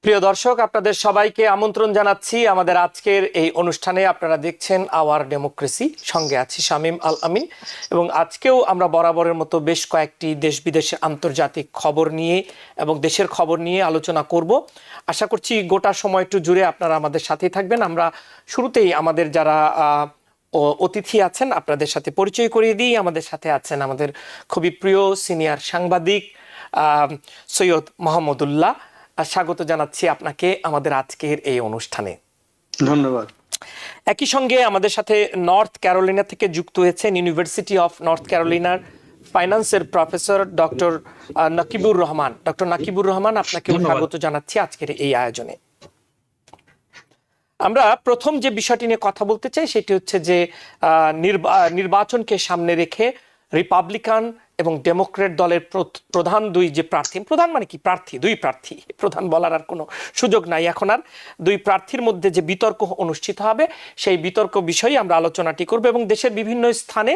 প্রিয় দর্শক, আপনাদের সবাইকে আমন্ত্রণ জানাচ্ছি আমাদের আজকের এই অনুষ্ঠানে। আপনারা দেখছেন আওয়ার ডেমোক্রেসি, সঙ্গে আছি শামীম আল আমিন। এবং আজকেও আমরা বরাবরের মতো বেশ কয়েকটি দেশ বিদেশের আন্তর্জাতিক খবর নিয়ে এবং দেশের খবর নিয়ে আলোচনা করব। আশা করছি গোটা সময়টু জুড়ে আপনারা আমাদের সাথেই থাকবেন। আমরা শুরুতেই আমাদের যারা অতিথি আছেন আপনাদের সাথে পরিচয় করিয়ে দিই। আমাদের সাথে আছেন আমাদের খুবই প্রিয় সিনিয়র সাংবাদিক সৈয়দ মোহাম্মদুল্লাহ। স্বাগত জানাচ্ছি আপনাকে আমাদের আজকের এই অনুষ্ঠানে। ধন্যবাদ। একই সঙ্গে আমাদের সাথে নর্থ ক্যারোলিনা থেকে যুক্ত হয়েছেন ইউনিভার্সিটি অফ নর্থ ক্যারোলিনার ফাইন্যান্সের professor doctor Nakibur Rahman. Doctor Nakibur Rahman, আপনাকে স্বাগত জানাচ্ছি আজকের এই আয়োজনে। আমরা প্রথম যে বিষয়টি নিয়ে কথা বলতে চাই সেটি হচ্ছে যে নির্বাচনকে সামনে রেখে রিপাবলিকান এবং ডেমোক্রেট দলের প্রধান দুই যে প্রার্থী, প্রধান মানে কি প্রার্থী, দুই প্রার্থী, প্রধান বলার আর কোনো সুযোগ নাই এখন আর, দুই প্রার্থীর মধ্যে যে বিতর্ক অনুষ্ঠিত হবে সেই বিতর্ক বিষয়ে আমরা আলোচনাটি করব। এবং দেশের বিভিন্ন স্থানে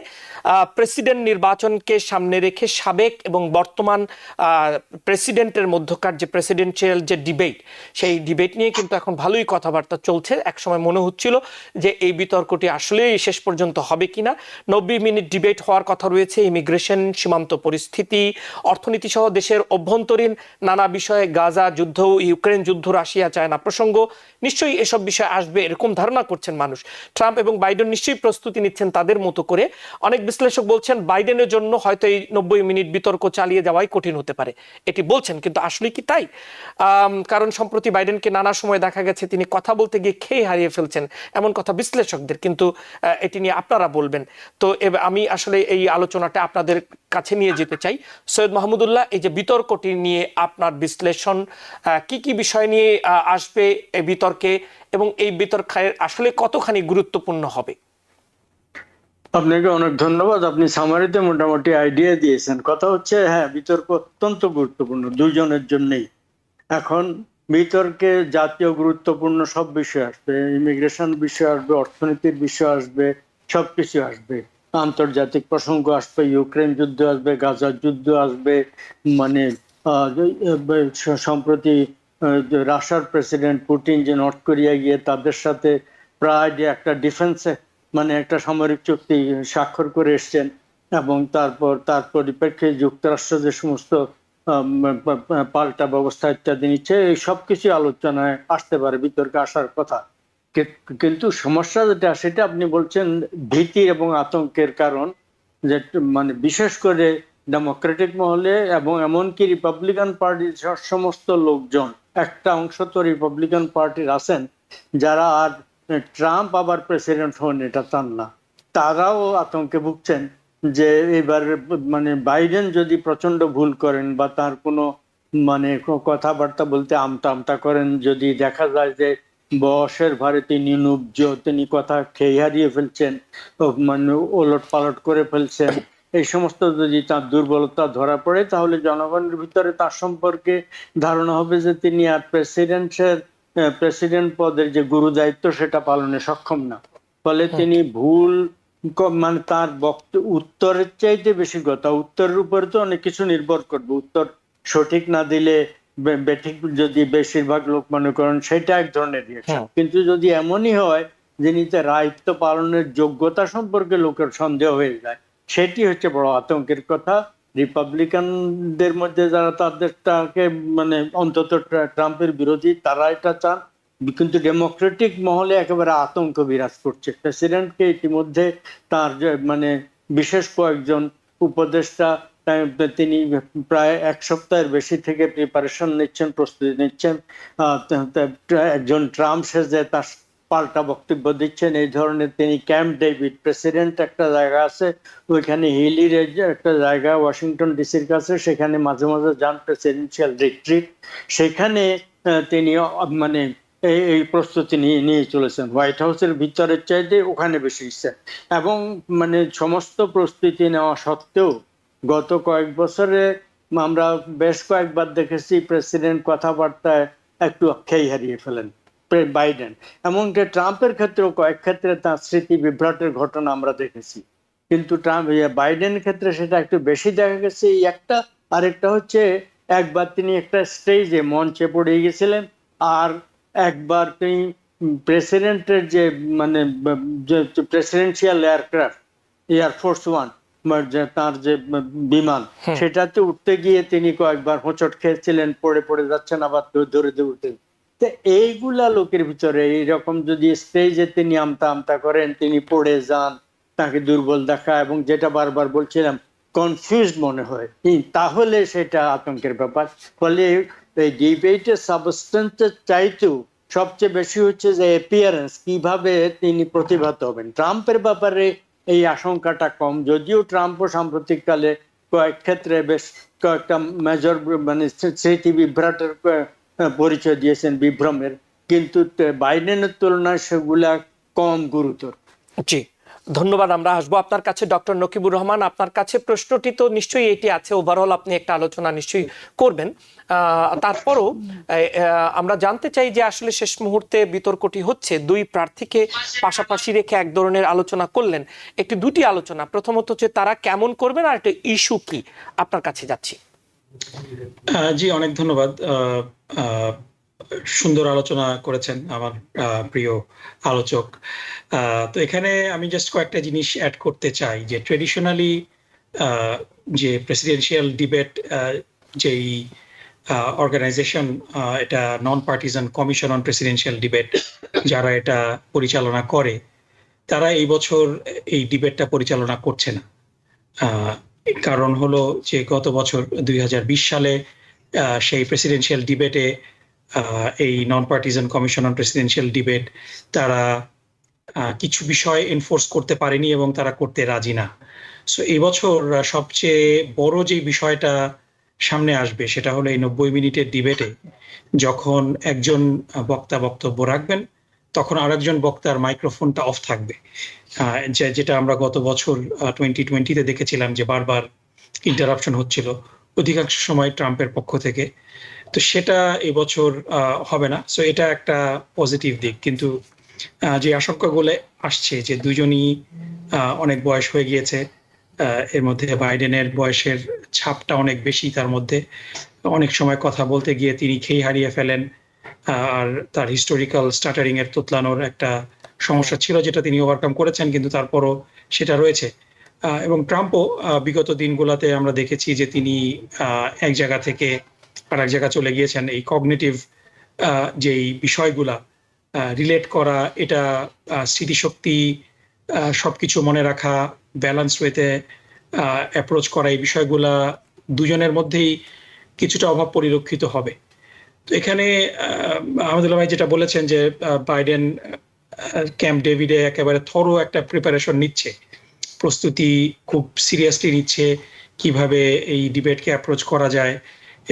প্রেসিডেন্ট নির্বাচনকে সামনে রেখে সাবেক এবং বর্তমান প্রেসিডেন্টের মধ্যকার যে প্রেসিডেন্সিয়াল যে ডিবেট, সেই ডিবেট নিয়ে কিন্তু এখন ভালোই কথাবার্তা চলছে। একসময় মনে হচ্ছিল যে এই বিতর্কটি আসলেই শেষ পর্যন্ত হবে কিনা। 90 মিনিট ডিবেট হওয়ার কথা রয়েছে। ইমিগ্রেশন, সীমান্ত পরিস্থিতি, অর্থনীতি সহ দেশের অভ্যন্তরীণ নানা বিষয়ে, গাজা যুদ্ধ, ইউক্রেন যুদ্ধ, রাশিয়া চায়না প্রসঙ্গ, নিশ্চয়ই এসব বিষয় আসবে এরকম ধারণা করছেন মানুষ। ট্রাম্প এবং বাইডেন নিশ্চয়ই প্রস্তুতি নিচ্ছেন তাদের মতো করে। অনেক বিশ্লেষক বলছেন বাইডেনের জন্য হয়তো এই 90 মিনিট বিতর্ক চালিয়ে যাওয়াই কঠিন হতে পারে, এটি বলছেন। কিন্তু আসলে কি তাই? কারণ সম্প্রতি বাইডেনকে নানা সময় দেখা গেছে তিনি কথা বলতে গিয়ে খেয়ে হারিয়ে ফেলছেন, এমন কথা বিশ্লেষকদের। কিন্তু এটি নিয়ে আপনারা বলবেন। তো আমি আসলে এই আলোচনাটা আপনাদের কাছে নিয়ে যেতে চাই। সৈয়দ মাহমুদুল্লাহ, এই যে বিতর্কটি নিয়ে আপনার বিশ্লেষণ, কি কি বিষয় নিয়ে আসবে এই বিতর্কে এবং এই বিতর্ক আসলে কতখানি গুরুত্বপূর্ণ হবে? আপনাকে অনেক ধন্যবাদ। আপনি সামারিতে মোটামুটি আইডিয়া দিয়েছেন। কথা হচ্ছে, হ্যাঁ, বিতর্ক অত্যন্ত গুরুত্বপূর্ণ দুইজনের জন্যই। এখন বিতর্কে জাতীয় গুরুত্বপূর্ণ সব বিষয় আসবে, ইমিগ্রেশন বিষয় আসবে, অর্থনীতির বিষয় আসবে, সবকিছু আসবে। আন্তর্জাতিক প্রসঙ্গ আসবে, ইউক্রেন যুদ্ধ আসবে, গাজার যুদ্ধ আসবে। মানে সম্প্রতি রাশিয়ার প্রেসিডেন্ট পুতিন যে নর্থ কোরিয়া গিয়ে তাদের সাথে প্রায় যে একটা ডিফেন্সে একটা সামরিক চুক্তি স্বাক্ষর করে এসছেন, এবং তার পরিপ্রেক্ষিতে যুক্তরাষ্ট্র যে সমস্ত পাল্টা ব্যবস্থা ইত্যাদি নিচ্ছে, এই সবকিছু আলোচনায় আসতে পারে, বিতর্কে আসার কথা। কিন্তু সমস্যা যেটা সেটা আপনি বলছেন ভীতি এবং আতঙ্কের কারণ, যে বিশেষ করে ডেমোক্রেটিক মহলে এবং এমনকি রিপাবলিকান পার্টির সমস্ত লোকজন, একটা অংশ তো রিপাবলিকান পার্টির আছেন যারা আর ট্রাম্প আবার প্রেসিডেন্ট হন এটা চান না। তারাও আতঙ্কে ভুগছেন যে এবার বাইডেন যদি প্রচন্ড ভুল করেন বা তার কোনো কথাবার্তা বলতে আমতা আমতা করেন, যদি দেখা যায় যে বয়সের ভারে তিনি নুব্জ, তিনি কথা খেয়ে হারিয়ে ফেলছেন, ওলট পালট করে ফেলছেন, এই সমস্ত যদি তার দুর্বলতা ধরা পড়ে, তাহলে জনগণের ভিতরে তার সম্পর্কে ধারণা হবে যে তিনি আর প্রেসিডেন্ট পদের যে গুরু দায়িত্ব সেটা পালনে সক্ষম না। ফলে তিনি ভুল তার উত্তরের চাইতে বেশি কথা, উত্তরের উপরে তো অনেক কিছু নির্ভর করবে। উত্তর সঠিক না দিলে বেঠিক যদি বেশিরভাগ লোক মনে করেন সেটা এক ধরনের রিয়েকশন। কিন্তু যদি এমনই হয় যিনি দায়িত্ব পালনের যোগ্যতা সম্পর্কে লোকের সন্দেহ হয়ে যায়, সেটি হচ্ছে বড় আতঙ্কের কথা। রিপাবলিকানদের মধ্যে যারা তাদেরটাকে অন্তত ট্রাম্পের বিরোধী, তারা এটা চান। কিন্তু ডেমোক্রেটিক মহলে একেবারে আতঙ্ক বিরাজ করছে। প্রেসিডেন্টকে ইতিমধ্যে তার বিশেষ কয়েকজন উপদেষ্টা, তিনি প্রায় এক সপ্তাহের বেশি থেকে প্রিপারেশন নিচ্ছেন, প্রস্তুতি নিচ্ছেন। একজন ট্রাম্প সেজে তার পাল্টা বক্তব্য দিচ্ছেন এই ধরনের। তিনি ক্যাম্প ডেভিড, প্রেসিডেন্ট একটা জায়গা আছে ওইখানে, হিলির একটা জায়গা ওয়াশিংটন ডিসির কাছে, সেখানে মাঝে মাঝে যান, প্রেসিডেন্সিয়াল রিট্রিট। সেখানে তিনি এই প্রস্তুতি নিয়ে চলেছেন। হোয়াইট হাউসের ভিতরের চাইতে ওখানে বেশি ইচ্ছা। এবং সমস্ত প্রস্তুতি নেওয়া সত্ত্বেও গত কয়েক বছরে আমরা বেশ কয়েকবার দেখেছি প্রেসিডেন্ট কথাবার্তায় একটু খেই হারিয়ে ফেলেন বাইডেন। এমনকি ট্রাম্পের ক্ষেত্রেও কয়েক ক্ষেত্রে তার স্মৃতি বিভ্রাটের ঘটনা আমরা দেখেছি। কিন্তু বাইডেনের ক্ষেত্রে সেটা একটু বেশি দেখা গেছে। এই একটা। আরেকটা হচ্ছে একবার তিনি একটা স্টেজে মঞ্চে পড়ে গেছিলেন, আর একবার তিনি প্রেসিডেন্টের যে মানে প্রেসিডেন্সিয়াল এয়ারক্রাফট এয়ারফোর্স ওয়ান তার যে বিমান, সেটাতে উঠতে গিয়ে তিনি কয়েকবার হোঁচট খেয়েছিলেন, পড়ে পড়ে যাচ্ছেন, আবার ধরে ধরে উঠতে। তো এইগুলা লোকের ভিতরে এইরকম যদি স্টেজে তিনি আমতা আমতা করেন, তিনি পড়ে যান, তাকে দুর্বল দেখা এবং যেটা বারবার বলছিলাম কনফিউজ মনে হয়, তাহলে সেটা আতঙ্কের ব্যাপার। ফলে এই ডিবেটের সাবস্টেন্সের চাইতেও সবচেয়ে বেশি হচ্ছে যে অ্যাপিয়ারেন্স, কিভাবে তিনি প্রতিভাত হবেন। ট্রাম্পের ব্যাপারে এই আশঙ্কাটা কম, যদিও ট্রাম্পও সাম্প্রতিককালে কয়েক ক্ষেত্রে বেশ কয়েকটা মেজর মানে স্মৃতি বিভ্রাটের পরিচয় দিয়েছেন, বিভ্রমের, কিন্তু বাইডেনের তুলনায় সেগুলা কম গুরুতর। জি, ধন্যবাদ। আমরা আসবো আপনার কাছে ডক্টর নকিবুর রহমান। আপনার কাছে প্রশ্নটি তো নিশ্চয়ই এটি আছে, ওভারঅল আপনি একটা আলোচনা নিশ্চয়ই করবেন। তারপরও আমরা জানতে চাই যে আসলে শেষ মুহূর্তে বিতর্কটি হচ্ছে, দুই প্রার্থীকে পাশাপাশি রেখে এক ধরনের আলোচনা করলেন, একটি দুটি আলোচনা। প্রথমত হচ্ছে তারা কেমন করবেন, আর একটা ইস্যু কি, আপনার কাছে যাচ্ছি। জি, অনেক ধন্যবাদ। সুন্দর আলোচনা করেছেন আমার প্রিয় আলোচক। তো এখানে আমি জাস্ট কয়েকটা জিনিস অ্যাড করতে চাই, যে ট্রেডিশনালি যে প্রেসিডেন্সিয়াল ডিবেট যেই অর্গানাইজেশন, এটা non partisan commission on presidential debate, যারা এটা পরিচালনা করে, তারা এই বছর এই ডিবেটটা পরিচালনা করছে না। কারণ হলো যে গত বছর 2020 সালে সেই প্রেসিডেন্সিয়াল ডিবেটে এই non partisan commission on presidential debate তারা কিছু বিষয় এনফোর্স করতে পারেনি এবং তারা করতে রাজি না। সো এই বছর সবচেয়ে বড় যে বিষয়টা সামনে আসবে সেটা হলো এই 90 মিনিটের ডিবেটে যখন একজন বক্তা বক্তব্য রাখবেন, তখন আরেকজন বক্তার মাইক্রোফোনটা অফ থাকবে, যেটা আমরা গত বছর 2020-তে দেখেছিলাম যে বারবার ইন্টারাপশন হচ্ছিল, অধিকাংশ সময় ট্রাম্পের পক্ষ থেকে। তো সেটা এবছর হবে না। সো এটা একটা পজিটিভ দিক। কিন্তু যে আশঙ্কাগুলো আসছে যে দুজনই অনেক বয়স হয়ে গিয়েছে, এর মধ্যে বাইডেনের বয়সের ছাপটা অনেক বেশি, তার মধ্যে অনেক সময় কথা বলতে গিয়ে তিনি খেই হারিয়ে ফেলেন, আর তার হিস্টোরিক্যাল স্টাটারিং এর তোতলানোর একটা সমস্যা ছিল, যেটা তিনি ওভারকাম করেছেন, কিন্তু তারপরও সেটা রয়েছে। এবং ট্রাম্পও বিগত দিনগুলোতে আমরা দেখেছি যে তিনি এক জায়গা থেকে আর এক জায়গা চলে গিয়েছেন। এই কগনিটিভ যেই বিষয়গুলা রিলেট করা, এটা স্মৃতিশক্তি, সবকিছু মনে রাখা, ব্যালেন্স ওয়েতে অ্যাপ্রোচ করা, এই বিষয়গুলা দুজনের মধ্যেই কিছুটা অভাব পরিলক্ষিত হবে। তো এখানে আহমেদুল্লাহ ভাই যেটা বলেছেন যে বাইডেন ক্যাম্প ডেভিডে একেবারে থরো একটা প্রিপারেশন নিচ্ছে, প্রস্তুতি খুব সিরিয়াসলি নিচ্ছে কিভাবে এই ডিবেটকে অ্যাপ্রোচ করা যায়,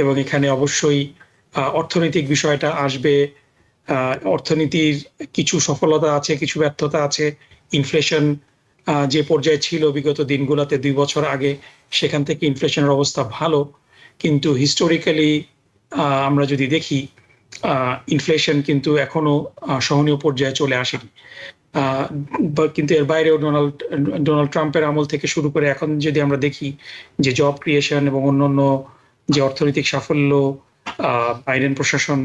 এবং এখানে অবশ্যই অর্থনৈতিক বিষয়টা আসবে। অর্থনীতির কিছু সফলতা আছে, কিছু ব্যর্থতা আছে। ইনফ্লেশন যে পর্যায়ে ছিল বিগত দিনগুলোতে 2 বছর আগে, সেখান থেকে ইনফ্লেশনের অবস্থা ভালো, কিন্তু হিস্টোরিক্যালি আমরা যদি দেখি ইনফ্লেশন কিন্তু এখনো সহনীয় পর্যায়ে চলে আসেনি। কিন্তু এর বাইরেও ডোনাল্ড ট্রাম্পের আমল থেকে শুরু করে এখন যদি আমরা দেখি যে জব ক্রিয়েশন এবং অন্যান্য যে অর্থনৈতিক সাফল্য বাইডেন প্রশাসন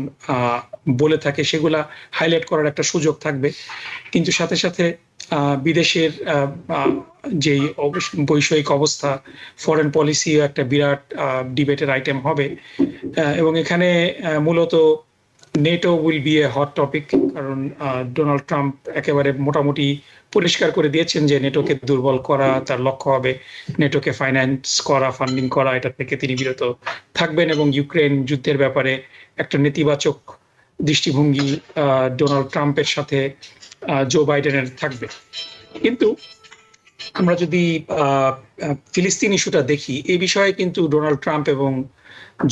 বলে থাকে, সেগুলা হাইলাইট করার একটা সুযোগ থাকবে। কিন্তু সাথে সাথে বিদেশের যেই বৈষয়িক অবস্থা, ফরেন পলিসিও একটা বিরাট ডিবেটের আইটেম হবে। এবং এখানে মূলত NATO will be a hot topic, কারণ ডোনাল্ড ট্রাম্প একেবারে মোটামুটি পরিষ্কার করে দিয়েছেন যে নেটোকে দুর্বল করা তার লক্ষ্য হবে, নেটোকে ফাইন্যান্স করা, ফান্ডিং করা, এটা থেকে তিনি বিরত থাকবেন, এবং ইউক্রেন যুদ্ধের ব্যাপারে একটা নেতিবাচক দৃষ্টিভঙ্গি ডোনাল্ড ট্রাম্পের সাথে জো বাইডেনের থাকবে। কিন্তু আমরা যদি ফিলিস্তিন ইস্যুটা দেখি, এই বিষয়ে কিন্তু ডোনাল্ড ট্রাম্প এবং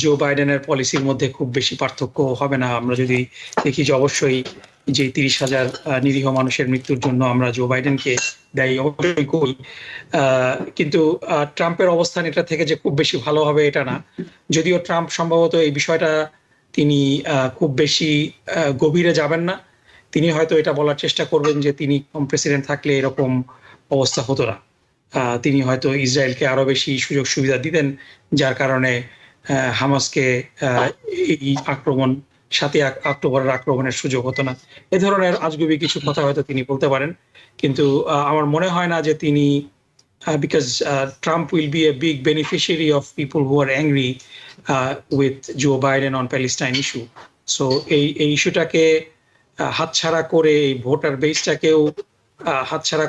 জো বাইডেনের পলিসির মধ্যে খুব বেশি পার্থক্য হবে না। আমরা যদি দেখি যে অবশ্যই যে 30,000 নিরীহ মানুষের মৃত্যুর জন্য আমরা জো বাইডেনকে দায়ী অবশ্যই করি, কিন্তু ট্রাম্পের অবস্থান এটা থেকে যে খুব বেশি ভালো হবে এটা না। যদিও ট্রাম্প সম্ভবত এই বিষয়টা তিনি খুব বেশি গভীরে যাবেন না, তিনি হয়তো এটা বলার চেষ্টা করবেন যে তিনি প্রেসিডেন্ট থাকলে এরকম অবস্থা হতো না, তিনি হয়তো ইসরায়েলকে আরো বেশি সুযোগ সুবিধা দিতেন, যার কারণে হামাসকে এই আক্রমণ 7ই অক্টোবরের আক্রমণের সুযোগ হতো না। এ ধরনের আজগুবি কিছু কথা হয়তো তিনি বলতে পারেন, কিন্তু আমার মনে হয় না যে তিনি because Trump will be a big beneficiary of people who are angry with Joe Biden on Palestine issue. So এই ইস্যুটাকে হাতছাড়া করে এই ভোটার বেসটাকেও হাতছাড়া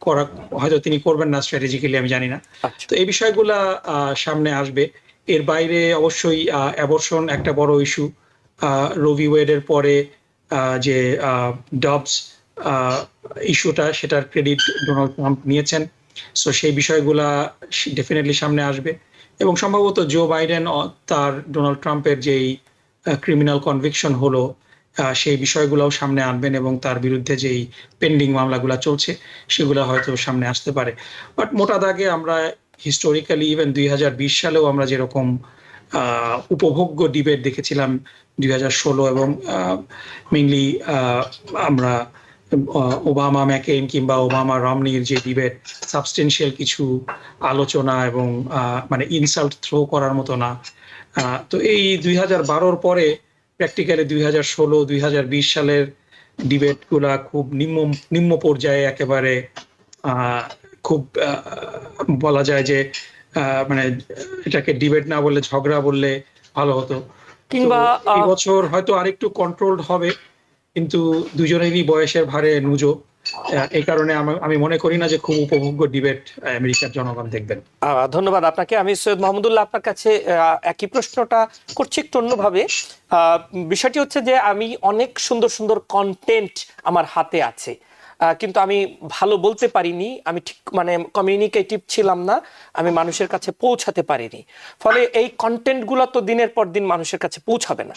করা হয়তো তিনি করবেন না স্ট্র্যাটেজিক্যালি, আমি জানি না। তো এই বিষয়গুলা সামনে আসবে। এর বাইরে অবশ্যই অ্যাবর্শন একটা বড় ইস্যু। রোভি ওয়েডের পরে যে ডবস ইস্যুটা, সেটার ক্রেডিট ডোনাল্ড ট্রাম্প নিয়েছেন। সো সেই বিষয়গুলা ডেফিনেটলি সামনে আসবে, এবং সম্ভবত জো বাইডেন তার ডোনাল্ড ট্রাম্পের যেই ক্রিমিনাল কনভিকশন হলো সেই বিষয়গুলোও সামনে আনবেন, এবং তার বিরুদ্ধে যেই পেন্ডিং মামলাগুলো চলছে সেগুলো হয়তো সামনে আসতে পারে। বাট মোটা দাগে আমরা হিস্টোরিক্যালি ইভেন 2020 সালেও আমরা যেরকম উপভোগ্য ডিবেট দেখেছিলাম 2016, এবং মেইনলি আমরা ওবামা ম্যাকেইন কিংবা ওবামা রমনির যে ডিবেট, সাবস্টেন্সিয়াল কিছু আলোচনা এবং মানে ইনসাল্ট থ্রো করার মতো না। তো এই 2012 পরে প্র্যাকটিক্যালি 2016-2020 সালের ডিবেট গুলা খুব নিম্ন পর্যায়ে, একেবারে খুব বলা যায় যে মানে এটাকে ডিবেট না বললে ঝগড়া বললে ভালো হতো। কিংবা এই বছর হয়তো আরেকটু কন্ট্রোলড হবে, কিন্তু দুজনেরই বয়সের ভারে নুজো, এই কারণে আমি মনে করি না যে খুব উপভোগ্য ডিবেট আমেরিকার জনগণ দেখবেন। ধন্যবাদ আপনাকে। আমি সৈয়দ মাহমুদুল্লাহ আপনার কাছে একই প্রশ্নটা করছি একটু অন্যভাবে। বিষয়টি হচ্ছে যে আমি অনেক সুন্দর সুন্দর কন্টেন্ট আমার হাতে আছে, কিন্তু আমি ভালো বলতে পারিনি, আমি ঠিক মানে কমিউনিকেটিভ ছিলাম না, আমি মানুষের কাছে পৌঁছাতে পারিনি। ফলে এই কন্টেন্টগুলো তো দিনের পর দিন মানুষের কাছে পৌঁছাবে না।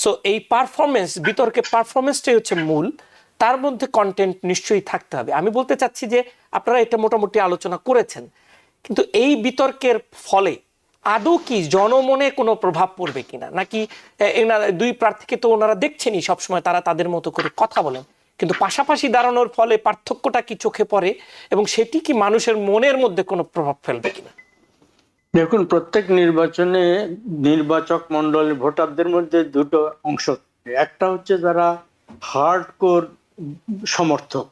সো এই পারফরমেন্স, বিতর্কের পারফরমেন্সটাই হচ্ছে মূল, তার মধ্যে কন্টেন্ট নিশ্চয়ই থাকতে হবে। আমি বলতে চাচ্ছি যে আপনারা এটা মোটামুটি আলোচনা করেছেন, কিন্তু এই বিতর্কের ফলে আদৌ কি জনমনে কোনো প্রভাব পড়বে কিনা, নাকি দুই প্রার্থীকে তো ওনারা দেখছেনই সবসময়, তারা তাদের মতো করে কথা বলেন, কিন্তু পাশাপাশি দাঁড়ানোর ফলে পার্থক্যটা কি চোখে পড়ে এবং সেটি কি মানুষের মনের মধ্যে কোনো প্রভাব ফেলবে কিনা? দেখুন, প্রত্যেক নির্বাচনে নির্বাচক মন্ডলী ভোটারদের মধ্যে দুটো অংশ, একটা হচ্ছে যারা হার্ডকোর সমর্থক,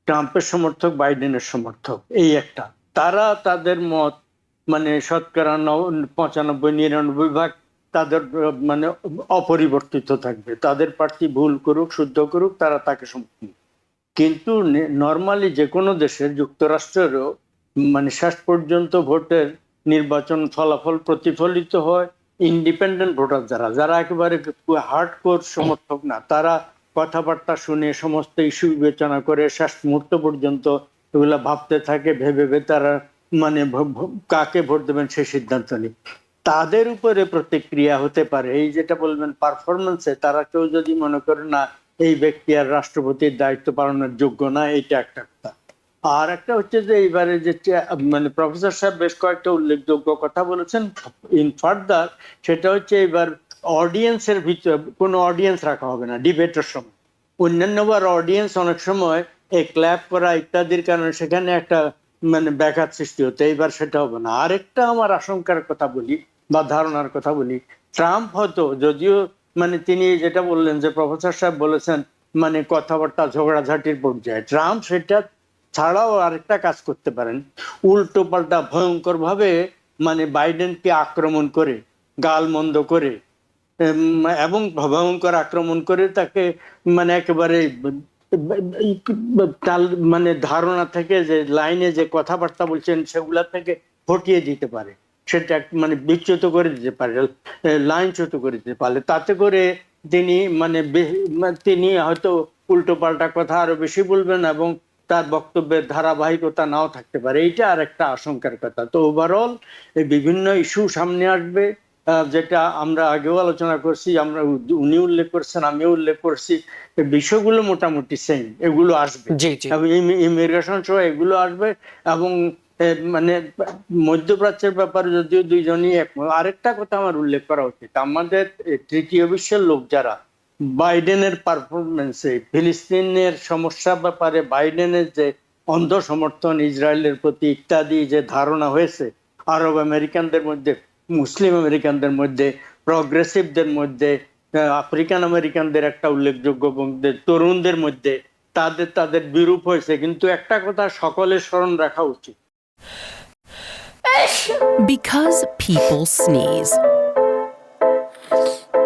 ট্রাম্পের সমর্থক, বাইডেনের সমর্থক, এই একটা, তারা তাদের মত মানে শতকরা 95-99% তাদের মানে অপরিবর্তিত থাকবে, তাদের প্রার্থী ভুল করুক শুদ্ধ করুক তারা তাকে সমর্থন। কিন্তু নর্মালি যে কোনো দেশের, যুক্তরাষ্ট্রেরও মানে শেষ পর্যন্ত ভোটের নির্বাচন ফলাফল প্রতিফলিত হয় ইন্ডিপেন্ডেন্ট ভোটার যারা একেবারে হার্ডকোর সমর্থক না, তারা কথাবার্তা শুনে সমস্ত ইস্যু বিবেচনা করে শেষ মুহূর্ত পর্যন্ত এগুলা ভাবতে থাকে, ভেবে তারা মানে কাকে ভোট দেবেন সে সিদ্ধান্ত নেই। তাদের উপরে প্রতিক্রিয়া হতে পারে এই যেটা বলবেন পারফরমেন্সে, তারা কেউ যদি মনে করে না এই ব্যক্তি আর রাষ্ট্রপতির দায়িত্ব পালনের যোগ্য না, এটা একটা কথা। আর একটা হচ্ছে যে এইবারে যে মানে প্রফেসর সাহেব বেশ কয়েকটা উল্লেখযোগ্য কথা বলেছেন ইন ফার্দার, সেটা হচ্ছে এবার অডিয়েন্সের ভিতরে কোনো অডিয়েন্স রাখা হবে না ডিবেটের সময়। অন্যান্য বার অডিয়েন্স অনেক সময় এই ক্ল্যাপ করা ইত্যাদির কারণে সেখানে একটা মানে ব্যাঘাত সৃষ্টি হতো, এইবার সেটা হবে না। আরেকটা আমার আশঙ্কার কথা বলি বা ধারণার কথা বলি, ট্রাম্প হয়তো, যদিও মানে তিনি যেটা বললেন যে প্রফেসর সাহেব বলেছেন মানে কথাবার্তা ঝগড়াঝাটির পর্যায়ে, ট্রাম্প সেটা ছাড়াও আরেকটা কাজ করতে পারেন, উল্টো পাল্টা ভয়ঙ্কর ভাবে মানে বাইডেনকে আক্রমণ করে, গালমন্দ করে এবং ভয়ঙ্কর আক্রমণ করে তাকে মানে একেবারে মানে ধারণা থেকে যে লাইনে যে কথাবার্তা বলছেন সেগুলা থেকে হটিয়ে দিতে পারে, সেটা মানে বিচ্যুত করে দিতে পারে, লাইনচ্যুত করে দিতে পারে। তাতে করে তিনি হয়তো উল্টো পাল্টা কথা আরো বেশি বলবেন এবং তার বক্তব্যের ধারাবাহিকতা নাও থাকতে পারে, এইটা আর একটা আশঙ্কার কথা। তো ওভারঅল এই বিভিন্ন ইস্যু সামনে আসবে, যেটা আমরা আগেও আলোচনা করছি, আমরা উনি উল্লেখ করছেন, আমিও উল্লেখ করছি, বিষয়গুলো মোটামুটি সেম, এগুলো আসবে, ইমিগ্রেশন সহ এগুলো আসবে। এবং মানে মধ্যপ্রাচ্যের ব্যাপারে যদিও দুইজনই একমত। আরেকটা কথা আমার উল্লেখ করা উচিত, আমাদের তৃতীয় বিশ্বের লোক যারা বাইডেনের পারফরমেন্সে, ফিলিস্তিনের সমস্যার ব্যাপারে বাইডেনের যে অন্ধ সমর্থন ইসরায়েলের প্রতি ইত্যাদি যে ধারণা হয়েছে আরব আমেরিকানদের মধ্যে, মুসলিম আমেরিকানদের মধ্যে, প্রগ্রেসিভদের মধ্যে, আফ্রিকান আমেরিকানদের একটা উল্লেখযোগ্য তরুণদের মধ্যে তাদের বিরূপ হয়েছে, কিন্তু একটা কথা সকলের স্মরণ রাখা উচিত। Because people sneeze.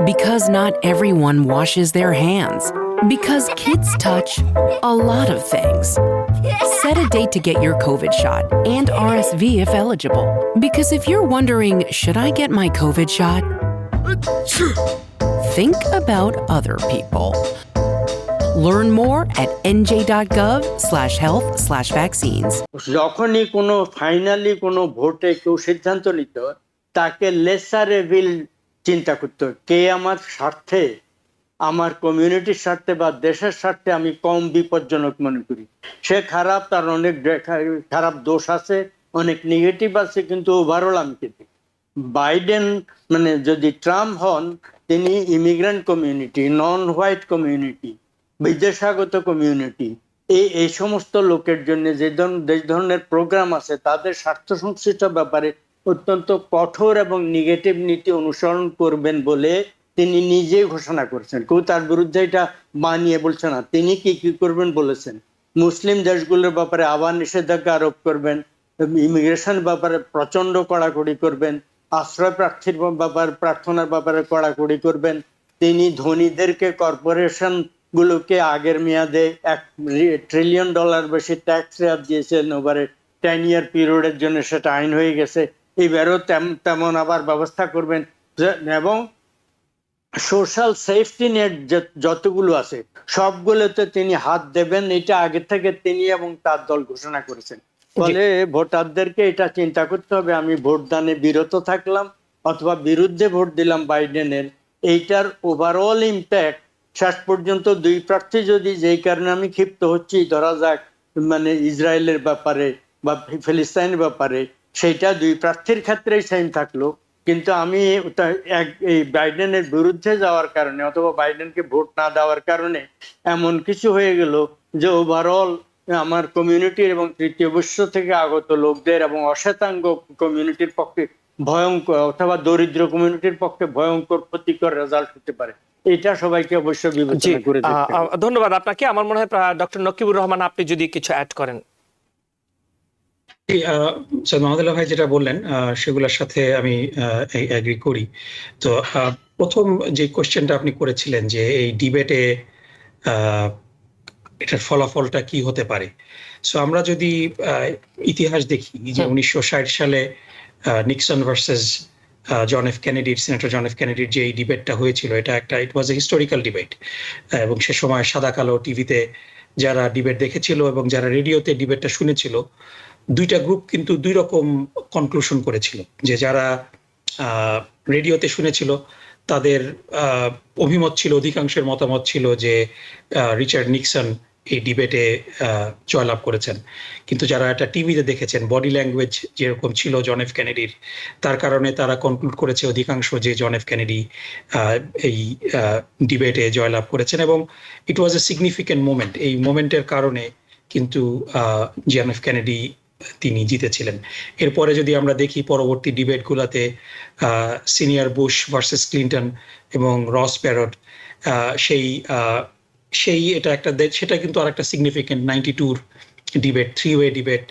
Because not everyone washes their hands. Because kids touch a lot of things. Set a date to get your COVID shot and RSV if eligible. Because if you're wondering, should I get my COVID shot? Think about other people. Learn more at nj.gov/health/vaccines. যখনই finally কোনো ভোটে কেউ সিদ্ধান্ত নিত, তাকে laser evil চিন্তা করতে হয়। কে আমার স্বার্থে, আমার কমিউনিটির স্বার্থে বা দেশের স্বার্থে আমি কম বিপজ্জনক মনে করি। সে খারাপ, তার অনেক খারাপ দোষ আছে, অনেক নেগেটিভ আছে, কিন্তু ওভারঅল আমি কিন্তু বাইডেন যদি ট্রাম্প হন, তিনি immigrant community, non white community, বিদেশাগত কমিউনিটি, এই সমস্ত লোকের জন্য যে ধরনের প্রোগ্রাম আছে, তাদের স্বার্থ সংশ্লিষ্ট ব্যাপারে অত্যন্ত কঠোর এবং নেগেটিভ নীতি অনুসরণ করবেন বলে তিনি নিজেই ঘোষণা করেছেন। কেউ তার বিরুদ্ধে এটা বানিয়ে বলছে না। তিনি কি কি করবেন বলেছেন, মুসলিম দেশগুলোর ব্যাপারে আবার নিষেধাজ্ঞা আরোপ করবেন, ইমিগ্রেশন ব্যাপারে প্রচন্ড কড়াকড়ি করবেন, আশ্রয় প্রার্থীর ব্যাপারে, প্রার্থনার ব্যাপারে কড়াকড়ি করবেন। তিনি ধনীদেরকে, কর্পোরেশন গুলোকে আগের মেয়াদে $1 ট্রিলিয়ন বেশি ট্যাক্স রেয়াত দিয়েছেন, ওভারে 10 ইয়ার পিরিয়ডের জন্য সেটা আইন হয়ে গেছে। এবারও তেমন আবার ব্যবস্থা করবেন। এবং সোশ্যাল সেফটি নেট যতগুলো আছে সবগুলোতে তিনি হাত দেবেন, এটা আগে থেকে তিনি এবং তার দল ঘোষণা করেছেন। ফলে ভোটারদেরকে এটা চিন্তা করতে হবে, আমি ভোটদানে বিরত থাকলাম অথবা বিরুদ্ধে ভোট দিলাম বাইডেনের, এইটার ওভারঅল ইম্প্যাক্ট শেষ পর্যন্ত দুই প্রার্থী যদি, যেই কারণে আমি ক্ষিপ্ত হচ্ছি, ধরা যাক ইসরায়েলের ব্যাপারে বা ফিলিস্তাইনের ব্যাপারে, সেইটা দুই প্রার্থীর ক্ষেত্রেই সেম থাকলো, কিন্তু আমি এই বাইডেনের বিরুদ্ধে যাওয়ার কারণে অথবা বাইডেনকে ভোট না দেওয়ার কারণে এমন কিছু হয়ে গেল যে ওভারঅল আমার কমিউনিটির এবং তৃতীয় বিশ্ব থেকে আগত লোকদের এবং অশ্বেতাঙ্গ কমিউনিটির পক্ষে ভয়ঙ্কর, অথবা দরিদ্র কমিউনিটির পক্ষে ভয়ঙ্কর ক্ষতিকর রেজাল্ট হতে পারে। এটা সবাইকে অবশ্যই বিবেচনা করে দেখতে হবে। ধন্যবাদ আপনাকে। আমার মনে হয় ডক্টর নকিবুর রহমান, আপনি যদি কিছু অ্যাড করেন। মাহমুদুল্লাহ ভাই যেটা বললেন সেগুলোর সাথে আমি এগ্রি করি। তো প্রথম যে কোশ্চেনটা আপনি করেছিলেন যে এই ডিবেটে এটার ফলাফলটা কি হতে পারে, সো আমরা যদি ইতিহাস দেখি যে 1960 সালে Nixon versus John F Kennedy, senator John F কেনেডির যে এই ডিবেটটা হয়েছিল, এটা ইট ওয়াজ এ হিস্টোরিক্যাল ডিবেট। এবং সে সময় সাদা কালো টিভিতে যারা ডিবেট দেখেছিল এবং যারা রেডিওতে ডিবেটটা শুনেছিল, দুইটা গ্রুপ কিন্তু দুই রকম কনক্লুশন করেছিল। যে যারা রেডিওতে শুনেছিল তাদের অভিমত ছিল, অধিকাংশের মতামত ছিল যে রিচার্ড নিক্সন এই ডিবেটে জয়লাভ করেছেন। কিন্তু যারা এটা টিভিতে দেখেছেন, বডি ল্যাঙ্গুয়েজ যেরকম ছিল জন এফ কেনেডির, তার কারণে তারা কনক্লুড করেছে অধিকাংশ যে জন এফ কেনেডি এই ডিবেটে জয়লাভ করেছেন। এবং ইট ওয়াজ এ সিগনিফিক্যান্ট মোমেন্ট। এই মোমেন্টের কারণে কিন্তু জন এফ কেনেডি তিনি জিতেছিলেন। এরপরে যদি আমরা দেখি পরবর্তী ডিবেটগুলোতে সিনিয়র বুশ ভার্সেস ক্লিন্টন এবং রস প্যারট, সেই এটা একটা, সেটা কিন্তু আর একটা সিগনিফিক্যান্ট 92 ডিবেট, 3-ওয়ে ডিবেট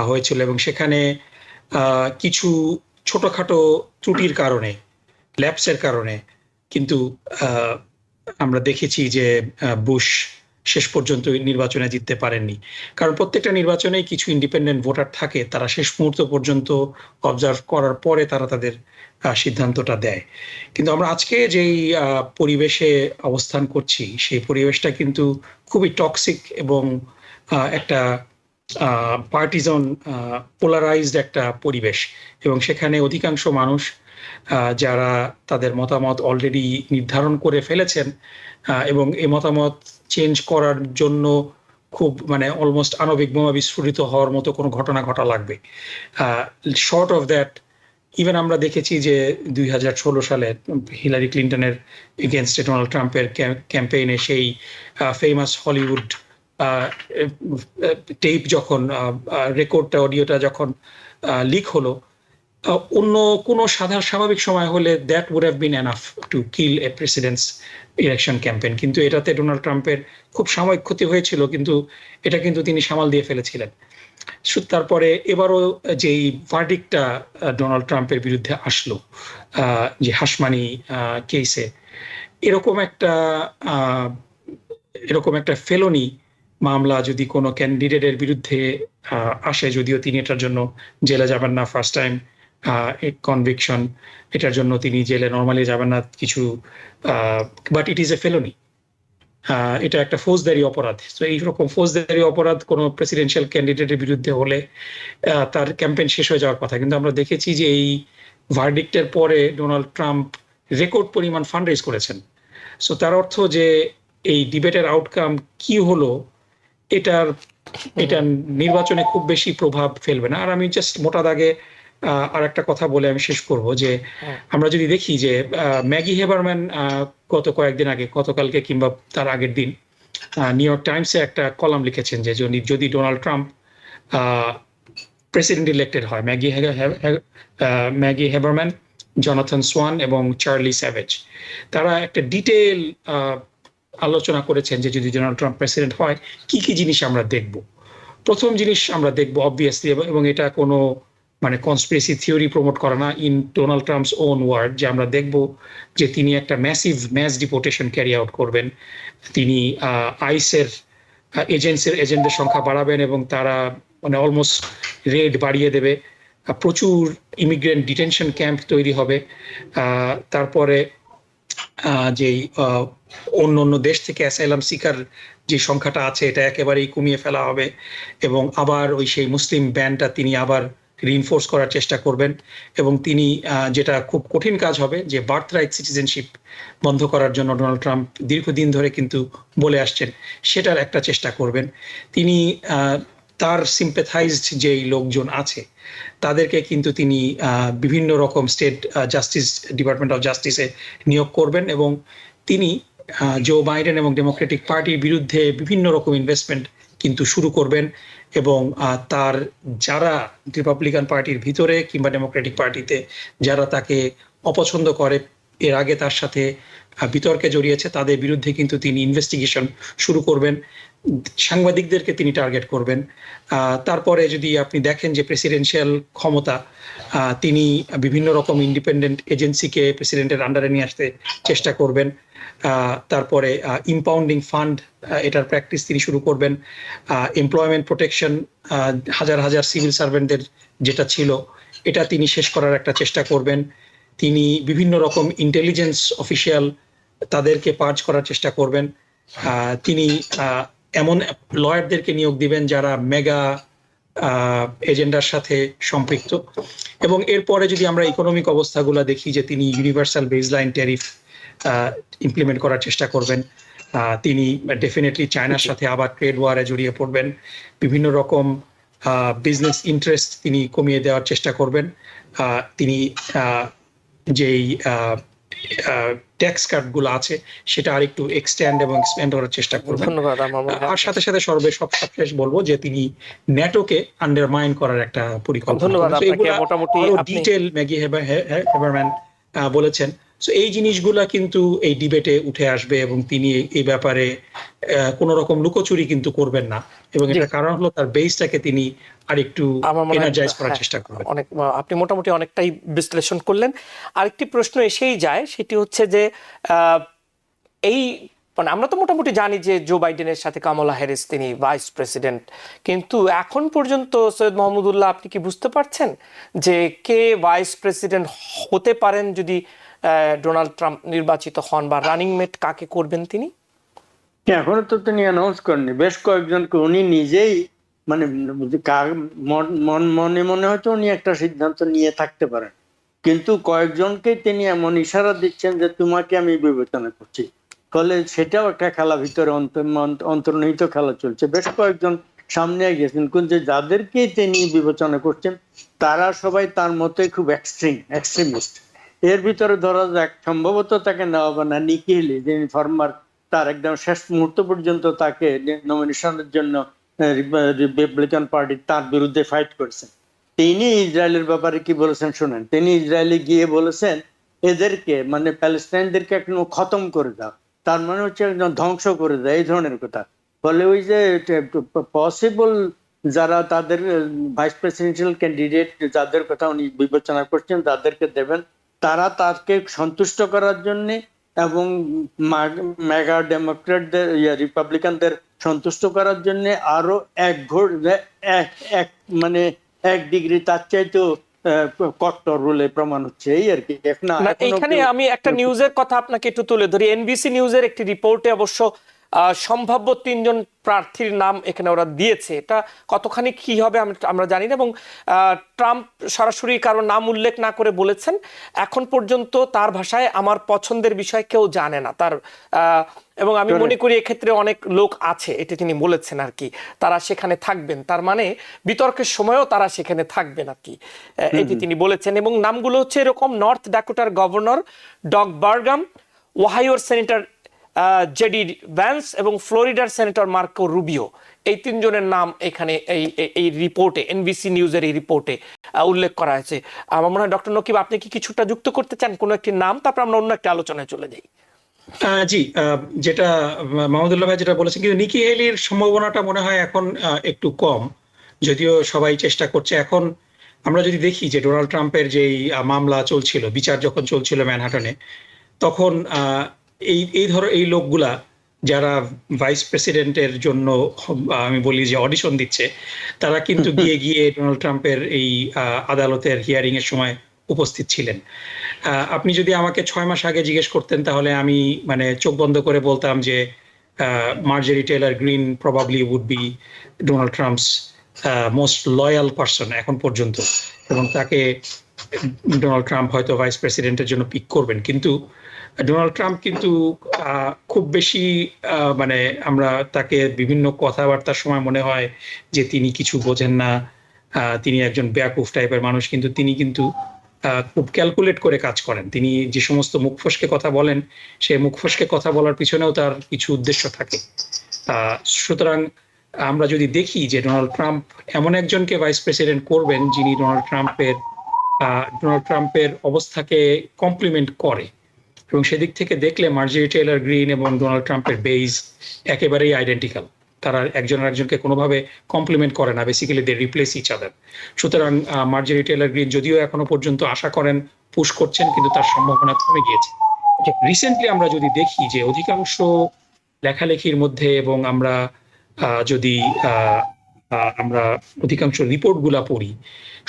হয়েছিল। এবং সেখানে কিছু ছোটখাটো ত্রুটির কারণে, ল্যাপসের কারণে কিন্তু আমরা দেখেছি যে বুশ শেষ পর্যন্ত নির্বাচনে জিততে পারেননি। কারণ প্রত্যেকটা নির্বাচনেই কিছু ইন্ডিপেন্ডেন্ট ভোটার থাকে, তারা শেষ মুহূর্ত পর্যন্ত অবজার্ভ করার পরে তারা তাদের সিদ্ধান্তটা দেয়। কিন্তু আমরা আজকে যেই পরিবেশে অবস্থান করছি, সেই পরিবেশটা কিন্তু খুবই টক্সিক এবং একটা পার্টিজন, পোলারাইজড একটা পরিবেশ। এবং সেখানে অধিকাংশ মানুষ যারা তাদের মতামত অলরেডি নির্ধারণ করে ফেলেছেন এবং এই মতামত চেঞ্জ করার জন্য খুব অলমোস্ট আণবিক বোমা বিস্ফোরিত হওয়ার মতো কোনো ঘটনা ঘটা লাগবে। শর্ট অফ দ্যাট, ইভেন আমরা দেখেছি যে 2016 সালে হিলারি ক্লিন্টনের এগেনস্টে ডোনাল্ড ট্রাম্পের ক্যাম্পেইনে সেই ফেমাস হলিউড টেপ যখন, রেকর্ডটা, অডিওটা যখন লিক হলো, অন্য কোনো স্বাভাবিক সময় হলে that would have been enough to kill a president's election campaign, কিন্তু এটাতে ডোনাল্ড ট্রাম্পের খুব সাময়িক ক্ষতি হয়েছিল, কিন্তু এটা কিন্তু তিনি সামাল দিয়ে ফেলেছিলেন। তারপরে এবারও যেই ভার্ডিক্টটা ডোনাল্ড ট্রাম্পের বিরুদ্ধে আসলো যে হাসমানি কেসে, এরকম একটা ফেলনি মামলা যদি কোনো ক্যান্ডিডেটের বিরুদ্ধে আসে, যদিও তিনি এটার জন্য জেলে যাবেন না, ফার্স্ট টাইম কনভিকশন, এটার জন্য তিনি জেলে নর্মালি যাবেন না কিছু, বাট ইট ইজ এ ফেলনি, এটা একটা ফৌজদারি অপরাধ। তো এইরকম ফৌজদারি অপরাধ কোনো প্রেসিডেন্সিয়াল ক্যান্ডিডেটের বিরুদ্ধে হলে তার ক্যাম্পেইন শেষ হয়ে যাওয়ার কথা, কিন্তু আমরা দেখেছি যে এই ভার্ডিক্টের পরে ডোনাল্ড ট্রাম্প রেকর্ড পরিমাণ ফান্ড রেজ করেছেন। সো তার অর্থ যে এই ডিবেটের আউটকাম কি হলো এটা নির্বাচনে খুব বেশি প্রভাব ফেলবে না। আর আমি জাস্ট মোটা দাগে আর একটা কথা বলে আমি শেষ করব যে আমরা যদি দেখি যে ম্যাগি হেবারম্যান কয়েকদিন আগে, গতকালকে কিংবা তার আগের দিন নিউ ইয়র্ক টাইমসে একটা কলাম লিখেছেন যে যদি ডোনাল্ড ট্রাম্প প্রেসিডেন্ট ইলেক্টেড হয়, ম্যাগি হেবারম্যান, জনাথন সোয়ান এবং চার্লি স্যাভেজ, তারা একটা ডিটেল আলোচনা করেছেন যে যদি ডোনাল্ড ট্রাম্প প্রেসিডেন্ট হয় কি কি জিনিস আমরা দেখব। প্রথম জিনিস আমরা দেখব অবভিয়াসলি, এবং এটা কোনো মানে কনস্পিরেসি থিওরি প্রমোট করে না, in Donald Trump's own word, যে আমরা দেখব যে তিনি একটা ম্যাস ডিপোর্টেশন ক্যারি আউট করবেন, তিনি আইসের এজেন্টদের সংখ্যা বাড়াবেন এবং তারা মানে অলমোস্ট রেড বাড়িয়ে দেবে, প্রচুর ইমিগ্রেন্ট ডিটেনশন ক্যাম্প তৈরি হবে, তারপরে যেই অন্য দেশ থেকে অ্যাসাইলাম সিকার যে সংখ্যাটা আছে এটা একেবারেই কমিয়ে ফেলা হবে, এবং আবার ওই সেই মুসলিম ব্যানটা তিনি আবার রিইনফোর্স করার চেষ্টা করবেন, এবং তিনি যেটা খুব কঠিন কাজ হবে যে বার্থ রাইট সিটিজেনশিপ বন্ধ করার জন্য ডোনাল্ড ট্রাম্প দীর্ঘদিন ধরে কিন্তু বলে আসছেন, সেটার একটা চেষ্টা করবেন। তিনি তার সিম্প্যাথাইজড যেই লোকজন আছে তাদেরকে কিন্তু তিনি বিভিন্ন রকম স্টেট জাস্টিস, ডিপার্টমেন্ট অফ জাস্টিসে নিয়োগ করবেন, এবং তিনি জো বাইডেন এবং ডেমোক্রেটিক পার্টির বিরুদ্ধে বিভিন্ন রকম ইনভেস্টমেন্ট কিন্তু শুরু করবেন, এবং তার যারা রিপাবলিকান পার্টির ভিতরে কিংবা ডেমোক্রেটিক পার্টিতে যারা তাকে অপছন্দ করে, এর আগে তার সাথে বিতর্কে জড়িয়েছে, তাদের বিরুদ্ধে কিন্তু তিনি ইনভেস্টিগেশন শুরু করবেন, সাংবাদিকদেরকে তিনি টার্গেট করবেন। তারপরে যদি আপনি দেখেন যে প্রেসিডেন্সিয়াল ক্ষমতা, তিনি বিভিন্ন রকম ইন্ডিপেন্ডেন্ট এজেন্সিকে প্রেসিডেন্টের আন্ডারে নিয়ে আসতে চেষ্টা করবেন। তারপরে ইম্পাউন্ডিং ফান্ড, এটার প্র্যাকটিস তিনি শুরু করবেন। এমপ্লয়মেন্ট প্রোটেকশন, হাজার হাজার সিভিল সার্ভেন্টদের যেটা ছিল এটা তিনি শেষ করার একটা চেষ্টা করবেন। তিনি বিভিন্ন রকম ইন্টেলিজেন্স অফিসিয়াল তাদেরকে পার্জ করার চেষ্টা করবেন। তিনি এমন লয়ারদেরকে নিয়োগ দিবেন যারা মেগা এজেন্ডার সাথে সম্পৃক্ত, এবং এরপরে যদি আমরা ইকোনমিক অবস্থাগুলো দেখি যে তিনি ইউনিভার্সাল বেসলাইন ট্যারিফ ইমপ্লিমেন্ট করার চেষ্টা করবেন, তিনি ডেফিনেটলি চায়নার সাথে আবার ট্রেড ওয়ারে জড়িয়ে পড়বেন, বিভিন্ন রকম বিজনেস ইন্টারেস্ট তিনি কমিয়ে দেওয়ার চেষ্টা করবেন, তিনি যেই ট্যাক্স কাটগুলো আছে সেটা আরেকটু এক্সটেন্ড এবং এক্সপ্যান্ড করার চেষ্টা করবেন। ধন্যবাদ। আর সাথে সাথে সবশেষ বলবো যে তিনি ন্যাটোকে আন্ডারমাইন করার একটা পরিকল্পনা। ধন্যবাদ আপনাকে। মোটামুটি ডিটেল ম্যাগি হেবারম্যান বলেছেন। সো এই জিনিসগুলা কিন্তু এই ডিবেটে উঠে আসবে, এবং তিনি এই ব্যাপারে কোনো রকম লুকোচুরি কিন্তু করবেন না, এবং এটার কারণ হলো তার বেসটাকে তিনি আরেকটু এনার্জাইজ করার চেষ্টা করবেন। আপনি মোটামুটি অনেকটাই বিশ্লেষণ করলেন। আরেকটি প্রশ্ন এসেই যায়, সেটি হচ্ছে যে এই মানে আমরা তো মোটামুটি জানি যে জো বাইডেনের সাথে কামালা হ্যারিস তিনি ভাইস প্রেসিডেন্ট, কিন্তু এখন পর্যন্ত সৈয়দ মাহমুদুল্লাহ আপনি কি বুঝতে পারছেন যে কে ভাইস প্রেসিডেন্ট হতে পারেন যদি ডোনাল্ড ট্রাম্প নির্বাচিত হন, বা রানিং মেট কাকে করবেন তিনি? এখনো তো তিনি অ্যানাউন্স করেননি। বেশ কয়েকজনকে উনি নিজেই মানে মনে হয়তো উনি একটা সিদ্ধান্ত নিয়ে থাকতে পারেন, কিন্তু কয়েকজনকে তিনি এমন ইশারা দিচ্ছেন যে তোমাকে আমি বিবেচনা করছি, ফলে সেটাও একটা খেলা, ভিতরে অন্তর্নিহিত খেলা চলছে। বেশ কয়েকজন সামনে গেছেন, কিন্তু যাদেরকে তিনি বিবেচনা করছেন তারা সবাই তার মতোই খুব এক্সট্রিমিস্ট। এর ভিতরে ধরা যাক সম্ভবত তাকে নেওয়া হবে না নিকি হেলি, যিনি ফর্মার, তার একদম শেষ মুহূর্ত পর্যন্ত তাকে নমিনেশনের জন্য রিপাবলিকান পার্টি তার বিরুদ্ধে ফাইট করেছেন, তিনি ইসরায়েলের ব্যাপারে কি বলেছেন শুনেন। তিনি ইসরায়েলে গিয়ে বলেছেন এদেরকে মানে প্যালেস্টাইনদেরকে একদম খতম করে দাও, তার মানে হচ্ছে একদম ধ্বংস করে দেয়, এই ধরনের কথা বলে। ওই যে পসিবল যারা তাদের ভাইস প্রেসিডেন্সিয়াল ক্যান্ডিডেট যাদের কথা উনি বিবেচনা করছেন তাদেরকে দেবেন, তারা তাকে সন্তুষ্ট করার জন্য এবং মেগা ডেমোক্রেটদের রিপাবলিকানদের সন্তুষ্ট করার জন্য আরো এক মানে 1 ডিগ্রি তার চাইতেও কট্টর বলে প্রমাণ হচ্ছে, এই আর কি। না, এখানে আমি একটা নিউজের কথা আপনাকে একটু তুলে ধরি। এনবিসি নিউজের একটি রিপোর্টে অবশ্য সম্ভাব্য 3 জন প্রার্থীর নাম এখানে ওরা দিয়েছে। এটা কতখানি কি হবে আমরা জানি না, এবং ট্রাম্প সরাসরি কারো নাম উল্লেখ না করে বলেছেন এখন পর্যন্ত তার ভাষায় আমার পছন্দের বিষয় কেউ জানে না তার, এবং আমি মনে করি এক্ষেত্রে অনেক লোক আছে, এটা তিনি বলেছেন আর কি, তারা সেখানে থাকবেন, তার মানে বিতর্কের সময়ও তারা সেখানে থাকবেন আর কি, এটি তিনি বলেছেন। এবং নামগুলো হচ্ছে এরকম: নর্থ ডাকোটার গভর্নর ডগ বার্গাম, ওহাইওর সেনেটর জেডি ভ্যান্স এবং ফ্লোরিডার সেনেটর মার্কো রুবিও। এই 3 জনের নাম এখানে এই রিপোর্টে, এনবিসি নিউজের এই রিপোর্টে উল্লেখ করা হয়েছে। আমার মনে হয় ডক্টর নকিব আপনি কি কিছুটা যুক্ত করতে চান কোনো একটি নাম, তারপর আমরা অন্য একটা আলোচনায় চলে যাই। জি, যেটা মাহমুদুল্লাহ ভাই যেটা বলেছেন, কিন্তু নিকি হেলির সম্ভাবনাটা মনে হয় এখন একটু কম, যদিও সবাই চেষ্টা করছে। এখন আমরা যদি দেখি যে ডোনাল্ড ট্রাম্পের যেই মামলা চলছিল, বিচার যখন চলছিল ম্যানহাটনে, তখন এই লোকগুলা যারা ভাইস প্রেসিডেন্টের জন্য আমি বলি যে অডিশন দিচ্ছে, তারা কিন্তু গিয়ে ডোনাল্ড ট্রাম্পের এই আদালতের হিয়ারিং এর সময় উপস্থিত ছিলেন। আপনি যদি আমাকে 6 মাস আগে জিজ্ঞেস করতেন তাহলে আমি মানে চোখ বন্ধ করে বলতাম যে Marjorie Taylor Greene probably would be Donald Trump's most loyal person এখন পর্যন্ত, এবং তাকে ডোনাল্ড ট্রাম্প হয়তো ভাইস প্রেসিডেন্টের জন্য পিক করবেন। কিন্তু ডোনাল্ড ট্রাম্প কিন্তু খুব বেশি মানে আমরা তাকে বিভিন্ন কথাবার্তার সময় মনে হয় যে তিনি কিছু বোঝেন না, তিনি একজন বেয়াকুফ টাইপের মানুষ, কিন্তু তিনি কিন্তু খুব ক্যালকুলেট করে কাজ করেন। তিনি যে সমস্ত মুখ ফসকে কথা বলেন, সেই মুখ ফসকে কথা বলার পিছনেও তার কিছু উদ্দেশ্য থাকে। সুতরাং আমরা যদি দেখি যে ডোনাল্ড ট্রাম্প এমন একজনকে ভাইস প্রেসিডেন্ট করবেন যিনি ডোনাল্ড ট্রাম্পের অবস্থাকে কমপ্লিমেন্ট করে, এবং সেদিক থেকে দেখলে মার্জেরি টেইলর গ্রিন এবং ডোনাল্ড ট্রাম্পের বেজ একেবারেই আইডেন্টিক্যাল। তারা একজন আরেকজনকে কোনোভাবে কমপ্লিমেন্ট করে না, basically they replace each other. সুতরাং মার্জেরি টেইলর গ্রিন যদিও এখনো পর্যন্ত আশা করেন, পুশ করছেন, কিন্তু তার সম্ভাবনা কমে গিয়েছে। রিসেন্টলি আমরা যদি দেখি যে অধিকাংশ লেখালেখির মধ্যে, এবং আমরা যদি আমরা অধিকাংশ রিপোর্টগুলা পড়ি,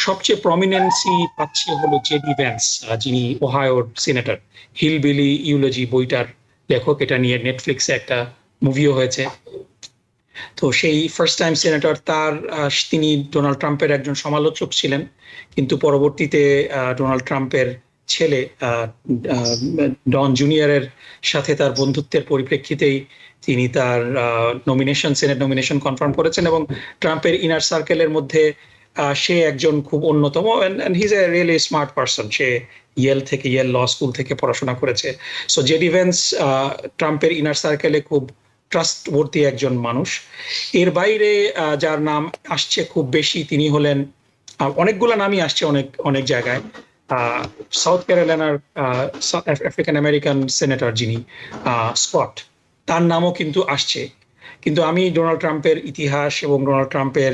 সবচেয়ে প্রমিনেন্সি পাচ্ছে হলো জেডি ভ্যান্স, যিনি ওহাইওর সিনেটর। হিলবিলি ইউলজি বইটার লেখক, এটা নিয়ে নেটফ্লিক্সে একটা মুভিও হয়েছে। তো সেই ফার্স্ট টাইম সিনেটর, তিনি ডোনাল্ড ট্রাম্পের একজন সমালোচক ছিলেন, কিন্তু পরবর্তীতে ডোনাল্ড ট্রাম্পের ছেলে ডন জুনিয়রের সাথে তার বন্ধুত্বের পরিপ্রেক্ষিতেই তিনি তার সেনেট নমিনেশন কনফার্ম করেছেন, এবং ট্রাম্পের ইনার সার্কেলের মধ্যে সে একজন খুব অন্যতম, and he is a really smart person. সে ইয়েল ল স্কুল থেকে পড়াশোনা করেছে। সো জেডি ভ্যান্স ট্রাম্পের ইনার সার্কেলে খুব ট্রাস্টওয়ার্থি একজন মানুষ। এর বাইরে যার নাম আসছে খুব বেশি, তিনি হলেন, অনেকগুলো নামই আসছে অনেক জায়গায়, সাউথ ক্যারোলাইনার আফ্রিকান আমেরিকান সেনেটর যিনি স্কট, তার নামও কিন্তু আসছে। কিন্তু আমি ডোনাল্ড ট্রাম্পের ইতিহাস এবং ডোনাল্ড ট্রাম্পের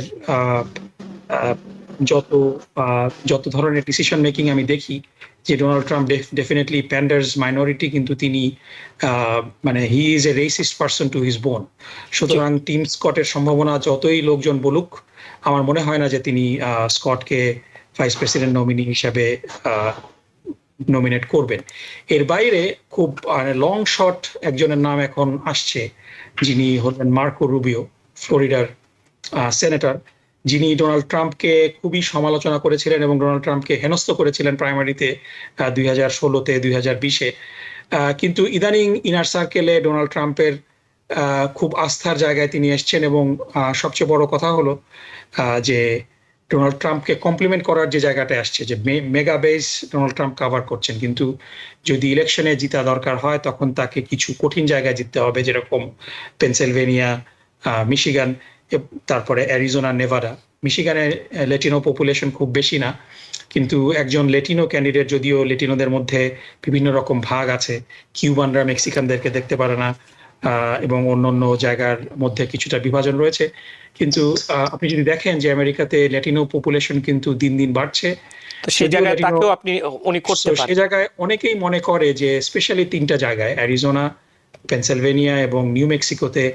যত ধরনের ডিসিশন মেকিং আমি দেখি, যে Donald Trump definitely panders minority, কিন্তু তিনি মানে he is a racist person to his bone. সুতরাং টিম স্কটের সম্ভাবনা যতই লোকজন বলুক, আমার মনে হয় না যে তিনি স্কটকে ভাইস প্রেসিডেন্ট নমিনি হিসাবে নমিনেট করবেন। এর বাইরে খুব লং শট একজনের নাম এখন আসছে, যিনি হলেন মার্কো রুবিও, ফ্লোরিডার সেনেটর, যিনি ডোনাল্ড ট্রাম্পকে খুবই সমালোচনা করেছিলেন এবং ডোনাল্ড ট্রাম্পকে হেনস্থ করেছিলেন প্রাইমারিতে 2016-তে 2020-এ। কিন্তু ইদানিং ইনার সার্কেলে ডোনাল্ড ট্রাম্পের খুব আস্থার জায়গায় তিনি এসছেন, এবং সবচেয়ে বড় কথা হলো যে ডোনাল্ড ট্রাম্পকে কমপ্লিমেন্ট করার যে জায়গাটা আসছে, যে mega base Donald Trump cover করছেন, কিন্তু যদি ইলেকশনে জিতা দরকার হয় তখন তাকে কিছু কঠিন জায়গায় জিততে হবে, যেরকম পেনসিলভেনিয়া, মিশিগান, তারপরে অ্যারিজোনা, নেভাডা। মিশিগানে ল্যাটিনো পপুলেশন খুব বেশি না, কিন্তু একজন ল্যাটিনো ক্যান্ডিডেট, যদিও ল্যাটিনোদের মধ্যে বিভিন্ন রকম ভাগ আছে, কিউবানরা মেক্সিকানদেরকে দেখতে পারে না, এবং অন্যান্য জায়গার মধ্যে কিছুটা বিভাজন রয়েছে। কিন্তু আপনি যদি দেখেন যে আমেরিকাতে ল্যাটিনো পপুলেশন কিন্তু দিন দিন বাড়ছে, তো সেই জায়গায় তাকেও উনি করতে পারেন। সেই জায়গায় অনেকেই মনে করে যে স্পেশালি 3টা জায়গায়, অ্যারিজোনা, পেনসিলভেনিয়া এবং নিউ মেক্সিকোতে,